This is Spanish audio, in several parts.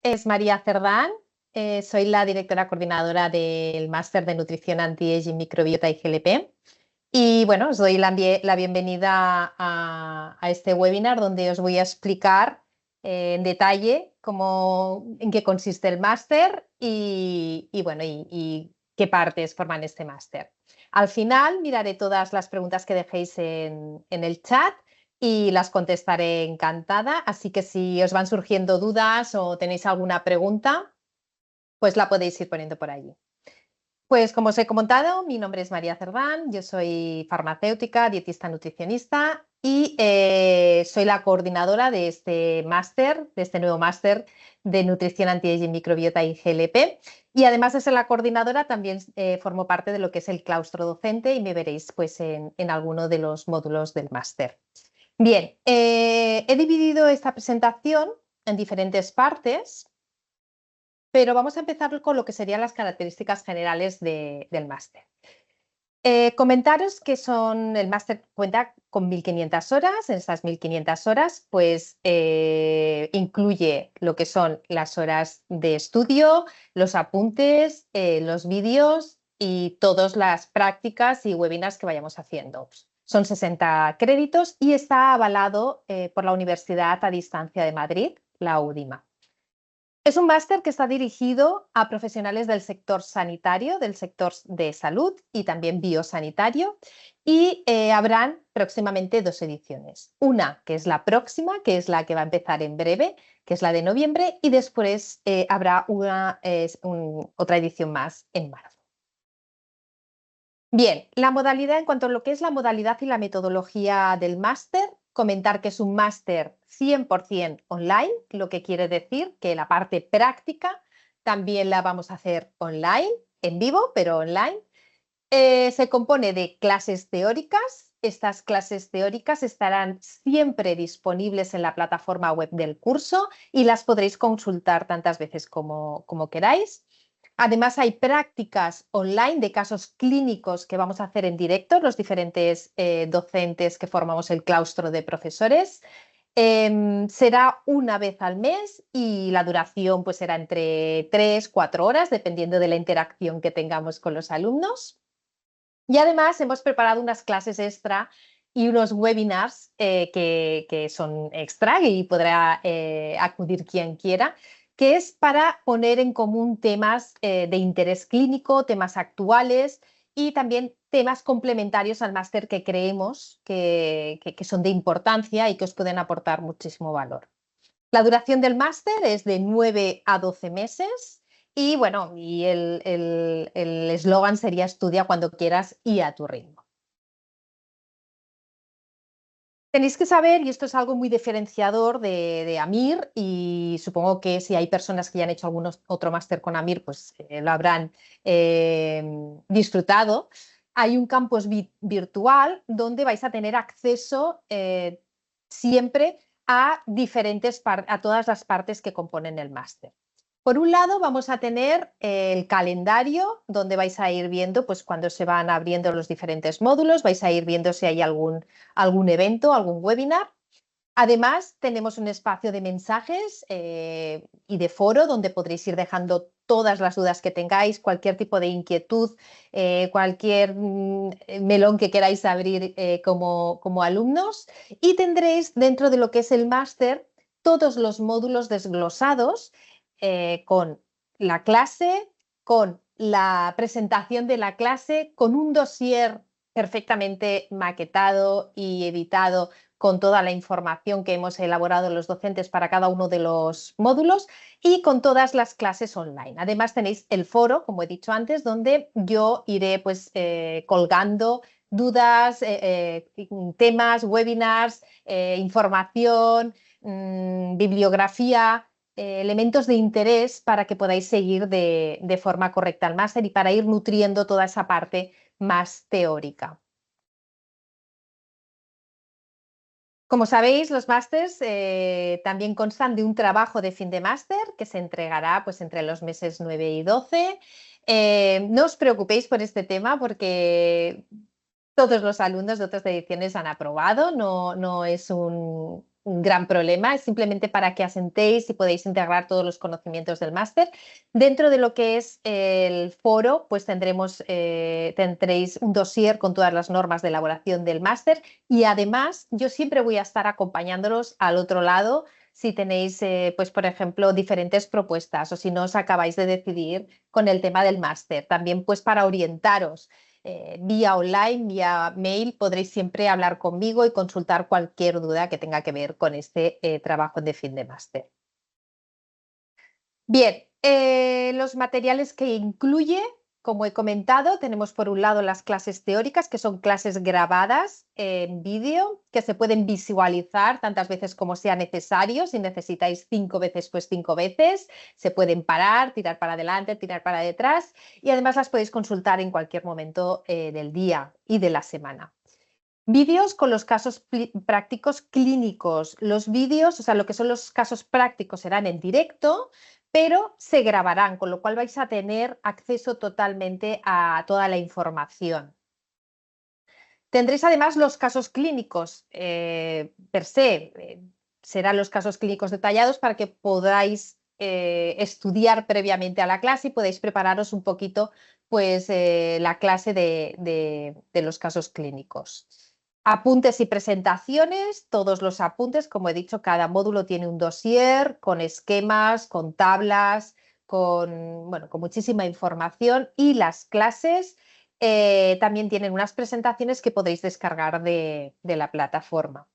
Es María Cerdán, soy la directora coordinadora del Máster de Nutrición Anti-Aging, Microbiota y GLP. Y bueno, os doy la bienvenida a este webinar donde os voy a explicar en detalle en qué consiste el máster y qué partes forman este máster. Al final miraré todas las preguntas que dejéis en el chat y las contestaré encantada, así que si os van surgiendo dudas o tenéis alguna pregunta, pues la podéis ir poniendo por allí. Pues como os he comentado, mi nombre es María Cerdán, yo soy farmacéutica, dietista nutricionista y soy la coordinadora de este máster, de este nuevo máster de nutrición anti-aging, microbiota y GLP. Y además de ser la coordinadora, también formo parte de lo que es el claustro docente y me veréis pues, en alguno de los módulos del máster. Bien, he dividido esta presentación en diferentes partes, pero vamos a empezar con lo que serían las características generales del máster. Comentaros que el máster cuenta con 1.500 horas. En estas 1.500 horas, pues incluye lo que son las horas de estudio, los apuntes, los vídeos y todas las prácticas y webinars que vayamos haciendo. Son 60 créditos y está avalado por la Universidad a Distancia de Madrid, la UDIMA. Es un máster que está dirigido a profesionales del sector sanitario, del sector de salud y también biosanitario, y habrán próximamente 2 ediciones. Una que es la próxima, que es la que va a empezar en breve, que es la de noviembre, y después habrá otra edición más en marzo. Bien, la modalidad, en cuanto a lo que es la modalidad y la metodología del máster, comentar que es un máster 100% online, lo que quiere decir que la parte práctica también la vamos a hacer online, en vivo, pero online. Se compone de clases teóricas. Estas clases teóricas estarán siempre disponibles en la plataforma web del curso y las podréis consultar tantas veces como queráis. Además, hay prácticas online de casos clínicos que vamos a hacer en directo, los diferentes docentes que formamos el claustro de profesores. Será una vez al mes y la duración pues, será entre 3-4 horas, dependiendo de la interacción que tengamos con los alumnos. Y además hemos preparado unas clases extra y unos webinars que son extra y podrá acudir quien quiera, que es para poner en común temas de interés clínico, temas actuales y también temas complementarios al máster que creemos que son de importancia y que os pueden aportar muchísimo valor. La duración del máster es de 9 a 12 meses y bueno, y el eslogan sería estudia cuando quieras y a tu ritmo. Tenéis que saber, y esto es algo muy diferenciador de AMIR, y supongo que si hay personas que ya han hecho otro máster con AMIR, pues lo habrán disfrutado. Hay un campus virtual donde vais a tener acceso siempre a todas las partes que componen el máster. Por un lado, vamos a tener el calendario donde vais a ir viendo pues, cuando se van abriendo los diferentes módulos, vais a ir viendo si hay algún evento, algún webinar. Además, tenemos un espacio de mensajes y de foro donde podréis ir dejando todas las dudas que tengáis, cualquier tipo de inquietud, cualquier melón que queráis abrir como alumnos. Y tendréis dentro de lo que es el máster todos los módulos desglosados con la clase, con la presentación de la clase, con un dossier perfectamente maquetado y editado con toda la información que hemos elaborado los docentes para cada uno de los módulos y con todas las clases online. Además tenéis el foro, como he dicho antes, donde yo iré pues, colgando dudas, temas, webinars, información, bibliografía, elementos de interés para que podáis seguir de forma correcta el máster y para ir nutriendo toda esa parte más teórica. Como sabéis, los másters también constan de un trabajo de fin de máster que se entregará pues, entre los meses 9 y 12. No os preocupéis por este tema porque todos los alumnos de otras ediciones han aprobado, no es un gran problema, es simplemente para que asentéis y podáis integrar todos los conocimientos del máster. Dentro de lo que es el foro, pues tendréis un dossier con todas las normas de elaboración del máster y además yo siempre voy a estar acompañándolos al otro lado si tenéis, pues por ejemplo, diferentes propuestas o si no os acabáis de decidir con el tema del máster. También pues para orientaros. Vía online, vía mail, podréis siempre hablar conmigo y consultar cualquier duda que tenga que ver con este trabajo de fin de máster. Bien, los materiales que incluye, como he comentado, tenemos por un lado las clases teóricas, que son clases grabadas en vídeo, que se pueden visualizar tantas veces como sea necesario. Si necesitáis 5 veces, pues 5 veces. Se pueden parar, tirar para adelante, tirar para detrás y además las podéis consultar en cualquier momento del día y de la semana. Vídeos con los casos prácticos clínicos. Los vídeos, o sea, lo que son los casos prácticos serán en directo, pero se grabarán, con lo cual vais a tener acceso totalmente a toda la información. Tendréis además los casos clínicos per se, serán los casos clínicos detallados para que podáis estudiar previamente a la clase y podáis prepararos un poquito pues, la clase de los casos clínicos. Apuntes y presentaciones, todos los apuntes, como he dicho, cada módulo tiene un dossier con esquemas, con tablas, bueno, con muchísima información y las clases también tienen unas presentaciones que podéis descargar de la plataforma.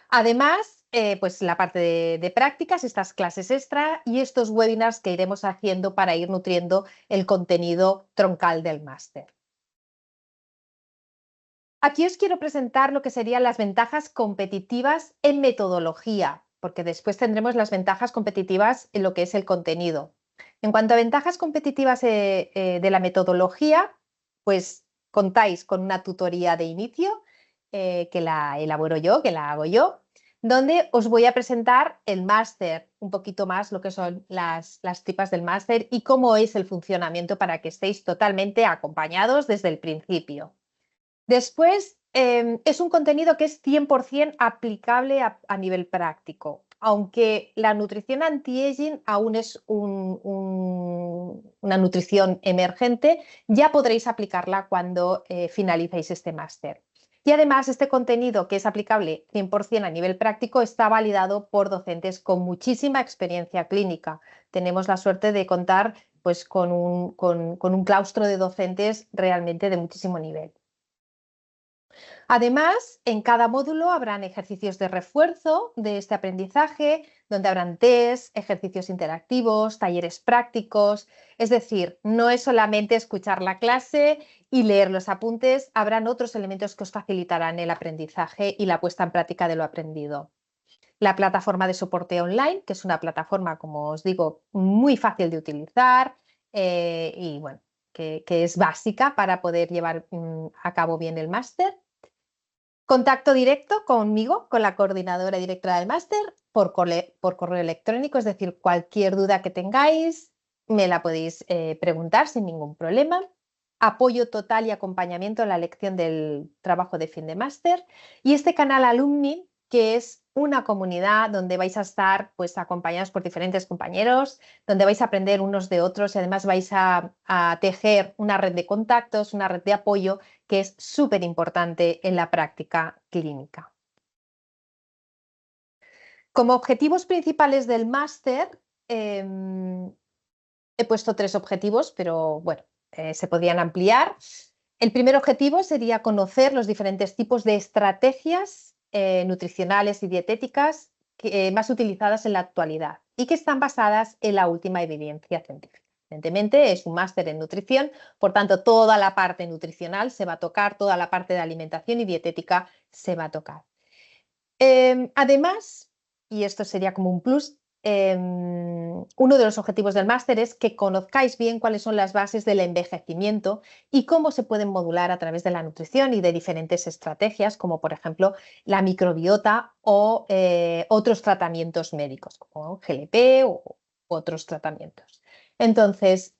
Además, pues la parte de prácticas, estas clases extra y estos webinars que iremos haciendo para ir nutriendo el contenido troncal del máster. Aquí os quiero presentar lo que serían las ventajas competitivas en metodología, porque después tendremos las ventajas competitivas en lo que es el contenido. En cuanto a ventajas competitivas de la metodología, pues contáis con una tutoría de inicio que la elaboro yo, que la hago yo, donde os voy a presentar el máster, un poquito más lo que son las tripas del máster y cómo es el funcionamiento para que estéis totalmente acompañados desde el principio. Después, es un contenido que es 100% aplicable a nivel práctico, aunque la nutrición anti-aging aún es una nutrición emergente, ya podréis aplicarla cuando finalicéis este máster. Y además, este contenido que es aplicable 100% a nivel práctico está validado por docentes con muchísima experiencia clínica. Tenemos la suerte de contar pues, con un claustro de docentes realmente de muchísimo nivel. Además, en cada módulo habrán ejercicios de refuerzo de este aprendizaje, donde habrán test, ejercicios interactivos, talleres prácticos. Es decir, no es solamente escuchar la clase y leer los apuntes, habrán otros elementos que os facilitarán el aprendizaje y la puesta en práctica de lo aprendido. La plataforma de soporte online, que es una plataforma, como os digo, muy fácil de utilizar y bueno, que es básica para poder llevar a cabo bien el máster. Contacto directo conmigo, con la coordinadora y directora del máster, por correo electrónico, es decir, cualquier duda que tengáis me la podéis preguntar sin ningún problema. Apoyo total y acompañamiento en la elección del trabajo de fin de máster. Y este canal Alumni, que es una comunidad donde vais a estar pues, acompañados por diferentes compañeros, donde vais a aprender unos de otros y además vais a tejer una red de contactos, una red de apoyo que es súper importante en la práctica clínica. Como objetivos principales del máster, he puesto 3 objetivos, pero bueno, se podrían ampliar. El primer objetivo sería conocer los diferentes tipos de estrategias nutricionales y dietéticas más utilizadas en la actualidad y que están basadas en la última evidencia científica. Evidentemente es un máster en nutrición, por tanto toda la parte nutricional se va a tocar, toda la parte de alimentación y dietética se va a tocar. Además, y esto sería como un plus, uno de los objetivos del máster es que conozcáis bien cuáles son las bases del envejecimiento y cómo se pueden modular a través de la nutrición y de diferentes estrategias, como por ejemplo la microbiota o otros tratamientos médicos, como GLP o otros tratamientos. Entonces,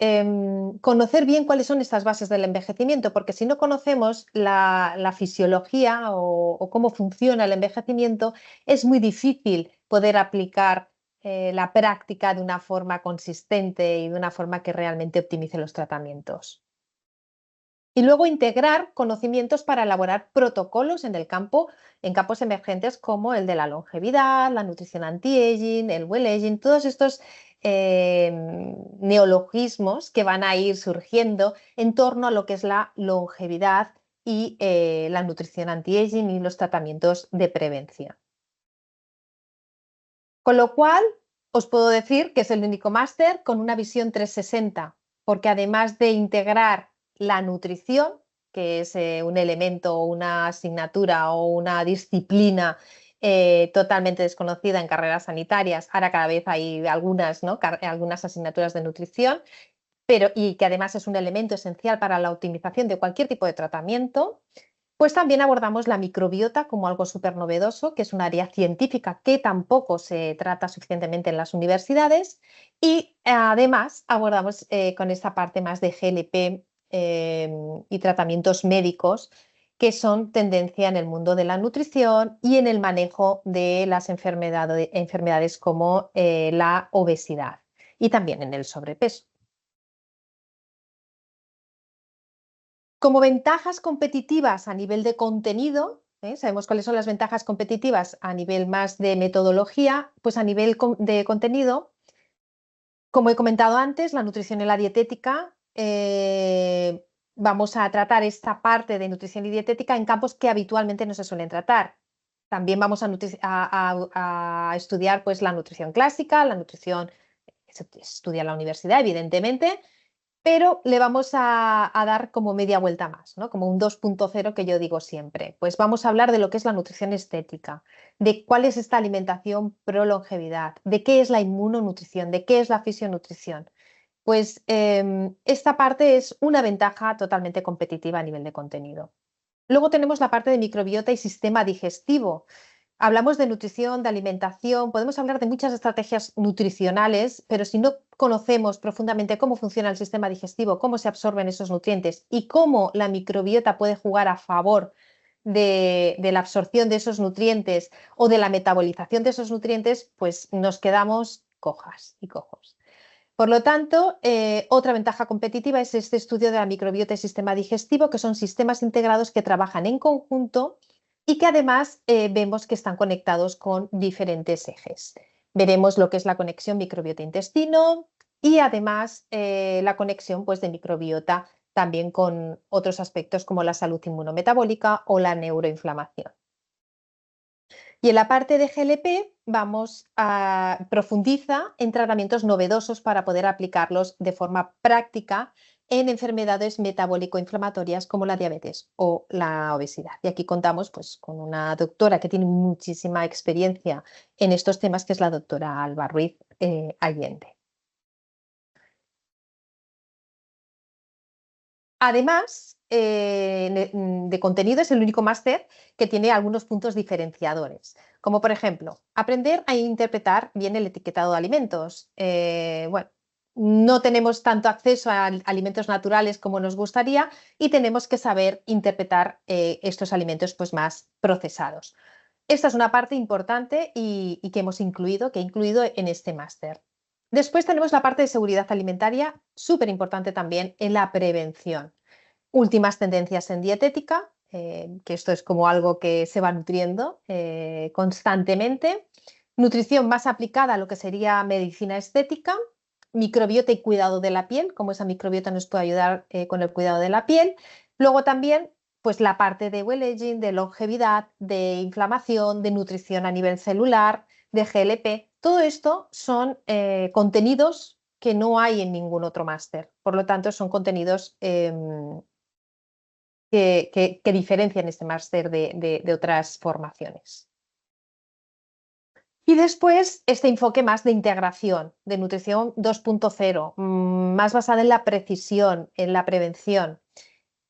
conocer bien cuáles son estas bases del envejecimiento, porque si no conocemos la fisiología o cómo funciona el envejecimiento, es muy difícil poder aplicar la práctica de una forma consistente y de una forma que realmente optimice los tratamientos. Y luego integrar conocimientos para elaborar protocolos en el campo, en campos emergentes como el de la longevidad, la nutrición anti-aging, el well-aging, todos estos neologismos que van a ir surgiendo en torno a lo que es la longevidad y la nutrición anti-aging y los tratamientos de prevención. Con lo cual, os puedo decir que es el único máster con una visión 360, porque además de integrar la nutrición, que es un elemento, una asignatura o una disciplina totalmente desconocida en carreras sanitarias, ahora cada vez hay algunas, ¿no? Algunas asignaturas de nutrición, pero y que además es un elemento esencial para la optimización de cualquier tipo de tratamiento. Pues también abordamos la microbiota como algo súper novedoso, que es un área científica que tampoco se trata suficientemente en las universidades. Y además abordamos con esta parte más de GLP y tratamientos médicos, que son tendencia en el mundo de la nutrición y en el manejo de las enfermedades como la obesidad y también en el sobrepeso. Como ventajas competitivas a nivel de contenido, sabemos cuáles son las ventajas competitivas a nivel más de metodología, pues a nivel de contenido, como he comentado antes, la nutrición y la dietética, vamos a tratar esta parte de nutrición y dietética en campos que habitualmente no se suelen tratar. También vamos a estudiar pues, la nutrición clásica, la nutrición que se estudia en la universidad, evidentemente, pero le vamos a dar como media vuelta más, ¿no? Como un 2.0 que yo digo siempre. Pues vamos a hablar de lo que es la nutrición estética, de cuál es esta alimentación pro longevidad, de qué es la inmunonutrición, de qué es la fisionutrición. Pues esta parte es una ventaja totalmente competitiva a nivel de contenido. Luego tenemos la parte de microbiota y sistema digestivo. Hablamos de nutrición, de alimentación, podemos hablar de muchas estrategias nutricionales, pero si no conocemos profundamente cómo funciona el sistema digestivo, cómo se absorben esos nutrientes y cómo la microbiota puede jugar a favor de la absorción de esos nutrientes o de la metabolización de esos nutrientes, pues nos quedamos cojas y cojos. Por lo tanto, otra ventaja competitiva es este estudio de la microbiota y sistema digestivo, que son sistemas integrados que trabajan en conjunto y que además vemos que están conectados con diferentes ejes. Veremos lo que es la conexión microbiota-intestino y además la conexión pues, de microbiota también con otros aspectos como la salud inmunometabólica o la neuroinflamación. Y en la parte de GLP vamos a profundiza en tratamientos novedosos para poder aplicarlos de forma práctica en enfermedades metabólico-inflamatorias como la diabetes o la obesidad. Y aquí contamos pues, con una doctora que tiene muchísima experiencia en estos temas, que es la doctora Alba Ruiz Allende. Además de contenido, es el único máster que tiene algunos puntos diferenciadores, como por ejemplo, aprender a interpretar bien el etiquetado de alimentos. Bueno, no tenemos tanto acceso a alimentos naturales como nos gustaría y tenemos que saber interpretar estos alimentos pues, más procesados. Esta es una parte importante y que que he incluido en este máster. Después tenemos la parte de seguridad alimentaria, súper importante también en la prevención. Últimas tendencias en dietética, que esto es como algo que se va nutriendo constantemente. Nutrición más aplicada a lo que sería medicina estética, microbiota y cuidado de la piel, cómo esa microbiota nos puede ayudar con el cuidado de la piel. Luego también pues la parte de well aging, de longevidad, de inflamación, de nutrición a nivel celular, de GLP. Todo esto son contenidos que no hay en ningún otro máster. Por lo tanto, son contenidos que diferencian este máster de otras formaciones. Y después este enfoque más de integración, de nutrición 2.0, más basada en la precisión, en la prevención,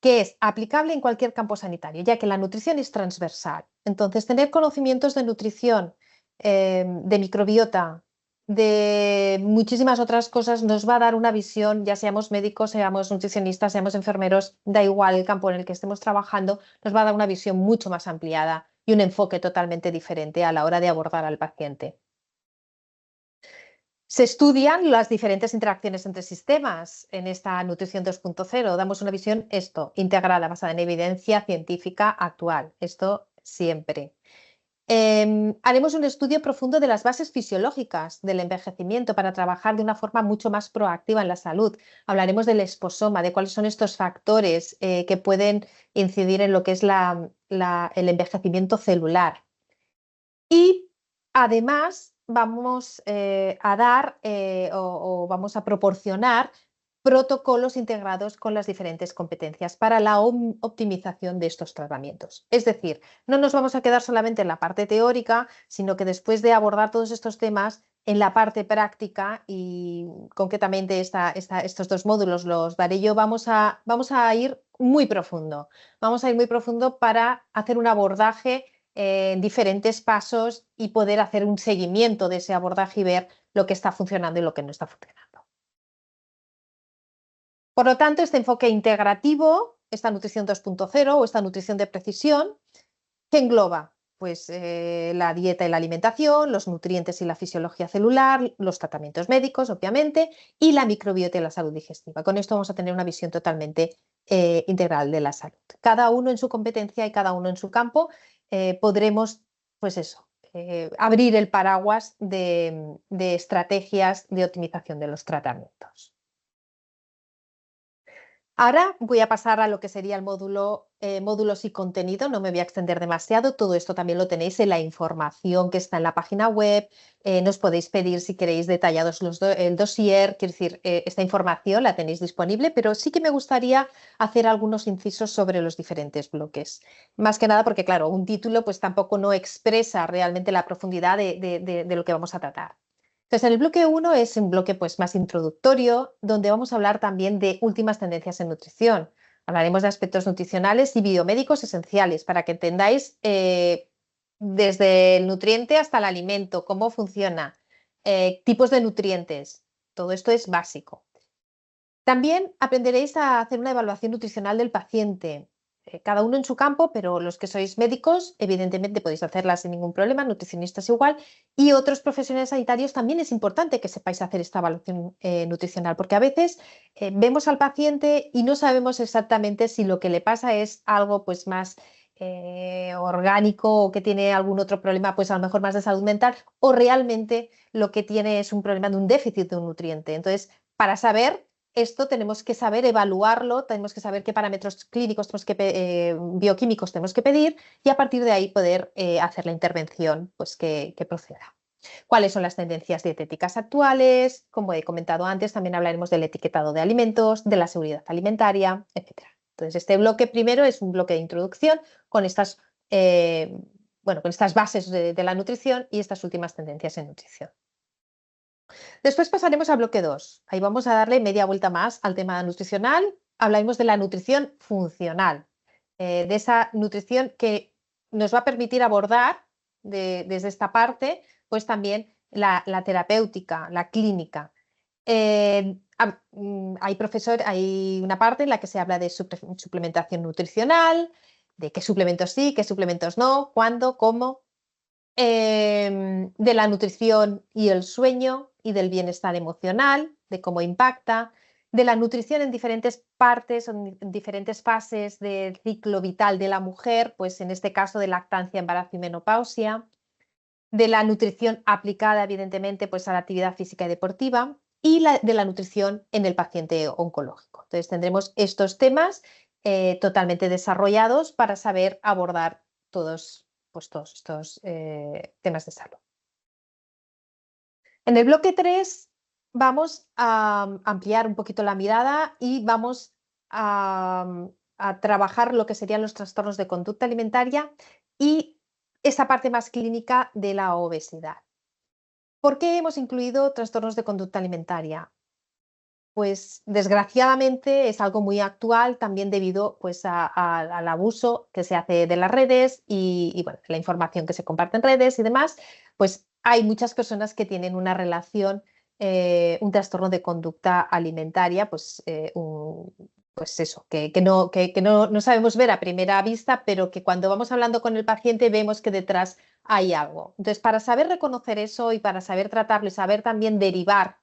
que es aplicable en cualquier campo sanitario, ya que la nutrición es transversal. Entonces, tener conocimientos de nutrición, de microbiota, de muchísimas otras cosas, nos va a dar una visión, ya seamos médicos, seamos nutricionistas, seamos enfermeros, da igual el campo en el que estemos trabajando, nos va a dar una visión mucho más ampliada y un enfoque totalmente diferente a la hora de abordar al paciente. Se estudian las diferentes interacciones entre sistemas en esta nutrición 2.0. Damos una visión integrada, basada en evidencia científica actual. Esto siempre. Haremos un estudio profundo de las bases fisiológicas del envejecimiento para trabajar de una forma mucho más proactiva en la salud. Hablaremos del esposoma, de cuáles son estos factores que pueden incidir en lo que es el envejecimiento celular. Y además vamos a dar vamos a proporcionar protocolos integrados con las diferentes competencias para la optimización de estos tratamientos. Es decir, no nos vamos a quedar solamente en la parte teórica, sino que después de abordar todos estos temas, en la parte práctica, y concretamente estos dos módulos los daré yo, vamos a ir muy profundo. Vamos a ir muy profundo para hacer un abordaje en diferentes pasos y poder hacer un seguimiento de ese abordaje y ver lo que está funcionando y lo que no está funcionando. Por lo tanto, este enfoque integrativo, esta nutrición 2.0 o esta nutrición de precisión, que engloba pues, la dieta y la alimentación, los nutrientes y la fisiología celular, los tratamientos médicos, obviamente, y la microbiota y la salud digestiva. Con esto vamos a tener una visión totalmente integral de la salud. Cada uno en su competencia y cada uno en su campo podremos, pues eso, abrir el paraguas de estrategias de optimización de los tratamientos. Ahora voy a pasar a lo que sería el módulo, módulos y contenido, no me voy a extender demasiado, todo esto también lo tenéis en la información que está en la página web, nos podéis pedir si queréis detallados el dossier, quiero decir, esta información la tenéis disponible, pero sí que me gustaría hacer algunos incisos sobre los diferentes bloques. Más que nada porque, claro, un título pues tampoco no expresa realmente la profundidad de lo que vamos a tratar. Entonces, en el bloque 1 es un bloque pues, más introductorio, donde vamos a hablar también de últimas tendencias en nutrición. Hablaremos de aspectos nutricionales y biomédicos esenciales para que entendáis desde el nutriente hasta el alimento, cómo funciona, tipos de nutrientes. Todo esto es básico. También aprenderéis a hacer una evaluación nutricional del paciente, cada uno en su campo, pero los que sois médicos, evidentemente podéis hacerla sin ningún problema, nutricionistas igual, y otros profesionales sanitarios también es importante que sepáis hacer esta evaluación nutricional, porque a veces vemos al paciente y no sabemos exactamente si lo que le pasa es algo pues más orgánico o que tiene algún otro problema, pues a lo mejor más de salud mental, o realmente lo que tiene es un problema de un déficit de un nutriente. Entonces, para saber esto tenemos que saber evaluarlo, tenemos que saber qué parámetros clínicos, bioquímicos tenemos que pedir y a partir de ahí poder hacer la intervención pues, que proceda. ¿Cuáles son las tendencias dietéticas actuales? Como he comentado antes, también hablaremos del etiquetado de alimentos, de la seguridad alimentaria, etc. Entonces, este bloque primero es un bloque de introducción con estas, con estas bases de la nutrición y estas últimas tendencias en nutrición. Después pasaremos al bloque 2. Ahí vamos a darle media vuelta más al tema nutricional. Hablaremos de la nutrición funcional, de esa nutrición que nos va a permitir abordar desde esta parte, pues también la terapéutica, la clínica. Hay una parte en la que se habla de suplementación nutricional, de qué suplementos sí, qué suplementos no, cuándo, cómo, de la nutrición y el sueño y del bienestar emocional, de cómo impacta, de la nutrición en diferentes partes, en diferentes fases del ciclo vital de la mujer, pues en este caso de lactancia, embarazo y menopausia, de la nutrición aplicada evidentemente pues a la actividad física y deportiva y de la nutrición en el paciente oncológico. Entonces tendremos estos temas totalmente desarrollados para saber abordar todos estos temas de salud. En el bloque 3 vamos a ampliar un poquito la mirada y vamos a trabajar lo que serían los trastornos de conducta alimentaria y esa parte más clínica de la obesidad. ¿Por qué hemos incluido trastornos de conducta alimentaria? Pues desgraciadamente es algo muy actual también debido pues, al abuso que se hace de las redes y bueno, la información que se comparte en redes y demás, pues hay muchas personas que tienen una relación, un trastorno de conducta alimentaria, pues eso, que no sabemos ver a primera vista, pero que cuando vamos hablando con el paciente vemos que detrás hay algo. Entonces, para saber reconocer eso y para saber tratarlo y saber también derivar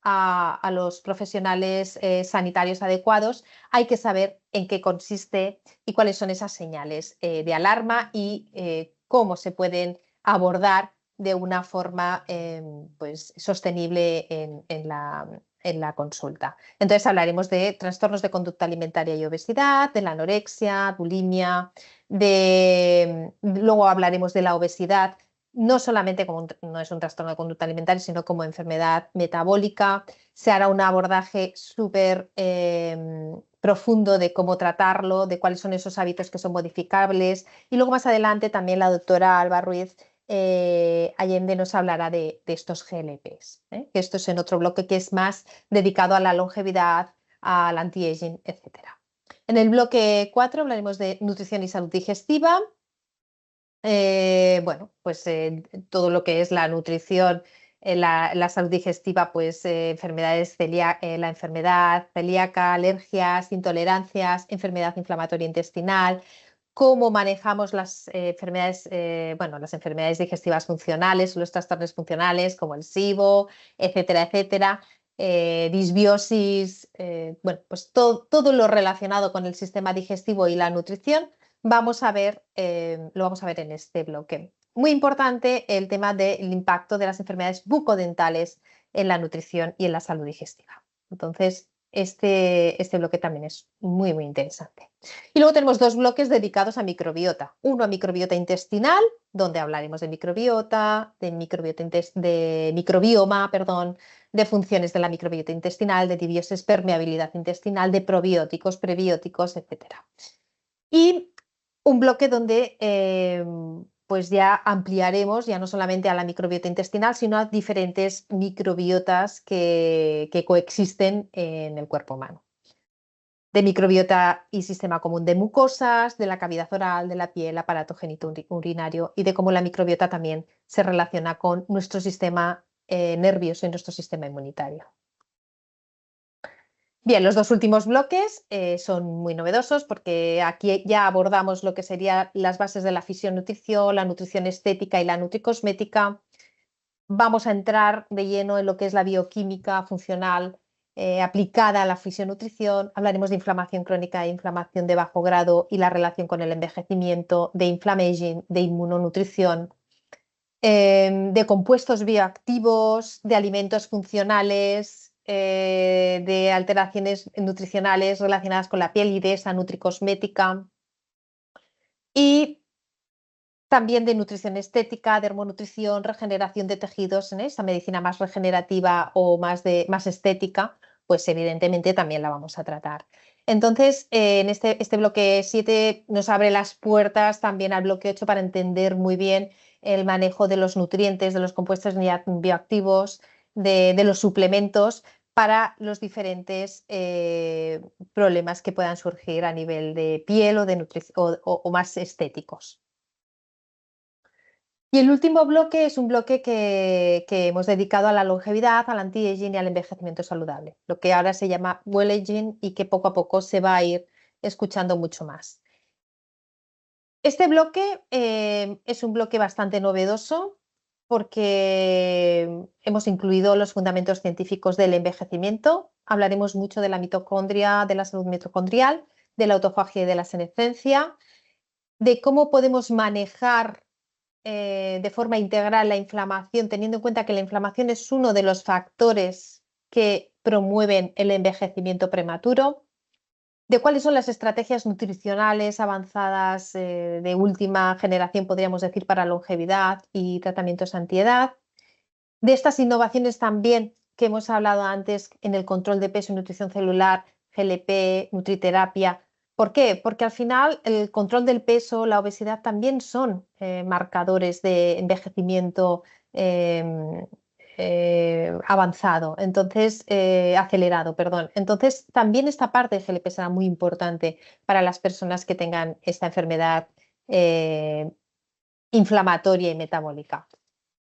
a los profesionales sanitarios adecuados, hay que saber en qué consiste y cuáles son esas señales de alarma y cómo se pueden abordar de una forma pues, sostenible en la consulta. Entonces hablaremos de trastornos de conducta alimentaria y obesidad, de la anorexia, bulimia, luego hablaremos de la obesidad, no solamente como no es un trastorno de conducta alimentaria, sino como enfermedad metabólica. Se hará un abordaje súper profundo de cómo tratarlo, de cuáles son esos hábitos que son modificables. Y luego más adelante también la doctora Alba Ruiz Allende nos hablará de estos GLPs, que esto es en otro bloque que es más dedicado a la longevidad, al anti-aging, etc. En el bloque 4 hablaremos de nutrición y salud digestiva. Bueno, pues todo lo que es la nutrición, la salud digestiva, pues enfermedades la enfermedad celíaca, alergias, intolerancias, enfermedad inflamatoria intestinal, cómo manejamos las enfermedades, bueno, las enfermedades digestivas funcionales, los trastornos funcionales como el SIBO, etcétera, etcétera. Disbiosis, bueno, pues todo lo relacionado con el sistema digestivo y la nutrición lo vamos a ver en este bloque. Muy importante el tema del impacto de las enfermedades bucodentales en la nutrición y en la salud digestiva. Entonces, este bloque también es muy, muy interesante. Y luego tenemos dos bloques dedicados a microbiota. Uno a microbiota intestinal, donde hablaremos de microbiota, de microbioma, perdón, de funciones de la microbiota intestinal, de dibiosis, permeabilidad intestinal, de probióticos, prebióticos, etc. Y un bloque donde pues ya ampliaremos ya no solamente a la microbiota intestinal, sino a diferentes microbiotas que coexisten en el cuerpo humano. De microbiota y sistema común de mucosas, de la cavidad oral, de la piel, aparato genitourinario y de cómo la microbiota también se relaciona con nuestro sistema nervioso y nuestro sistema inmunitario. Bien, los dos últimos bloques son muy novedosos porque aquí ya abordamos lo que serían las bases de la fisionutrición, la nutrición estética y la nutricosmética. Vamos a entrar de lleno en lo que es la bioquímica funcional aplicada a la fisionutrición. Hablaremos de inflamación crónica e inflamación de bajo grado y la relación con el envejecimiento, de inflammaging, de inmunonutrición, de compuestos bioactivos, de alimentos funcionales, de alteraciones nutricionales relacionadas con la piel y de esa nutricosmética. Y también de nutrición estética, dermonutrición, regeneración de tejidos, en esa medicina más regenerativa o más estética, pues evidentemente también la vamos a tratar. Entonces, en este bloque 7 nos abre las puertas también al bloque 8 para entender muy bien el manejo de los nutrientes, de los compuestos bioactivos, de los suplementos para los diferentes problemas que puedan surgir a nivel de piel o más estéticos. Y el último bloque es un bloque que hemos dedicado a la longevidad, al anti-aging y al envejecimiento saludable, lo que ahora se llama well aging y que poco a poco se va a ir escuchando mucho más. Este bloque es un bloque bastante novedoso porque hemos incluido los fundamentos científicos del envejecimiento. Hablaremos mucho de la mitocondria, de la salud mitocondrial, de la autofagia y de la senescencia, de cómo podemos manejar de forma integral la inflamación, teniendo en cuenta que la inflamación es uno de los factores que promueven el envejecimiento prematuro, de cuáles son las estrategias nutricionales avanzadas de última generación, podríamos decir, para longevidad y tratamientos antiedad, de estas innovaciones también que hemos hablado antes en el control de peso y nutrición celular, GLP, nutriterapia. ¿Por qué? Porque al final el control del peso, la obesidad también son marcadores de envejecimiento avanzado, entonces acelerado, perdón. Entonces también esta parte del GLP será muy importante para las personas que tengan esta enfermedad inflamatoria y metabólica.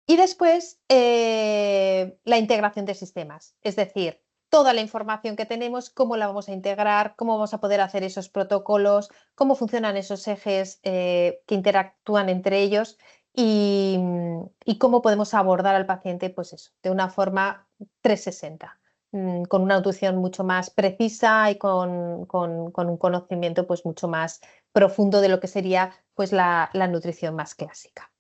Y después la integración de sistemas, es decir, toda la información que tenemos, cómo la vamos a integrar, cómo vamos a poder hacer esos protocolos, cómo funcionan esos ejes que interactúan entre ellos y cómo podemos abordar al paciente, pues eso, de una forma 360, con una nutrición mucho más precisa y con un conocimiento pues mucho más profundo de lo que sería pues la nutrición más clásica.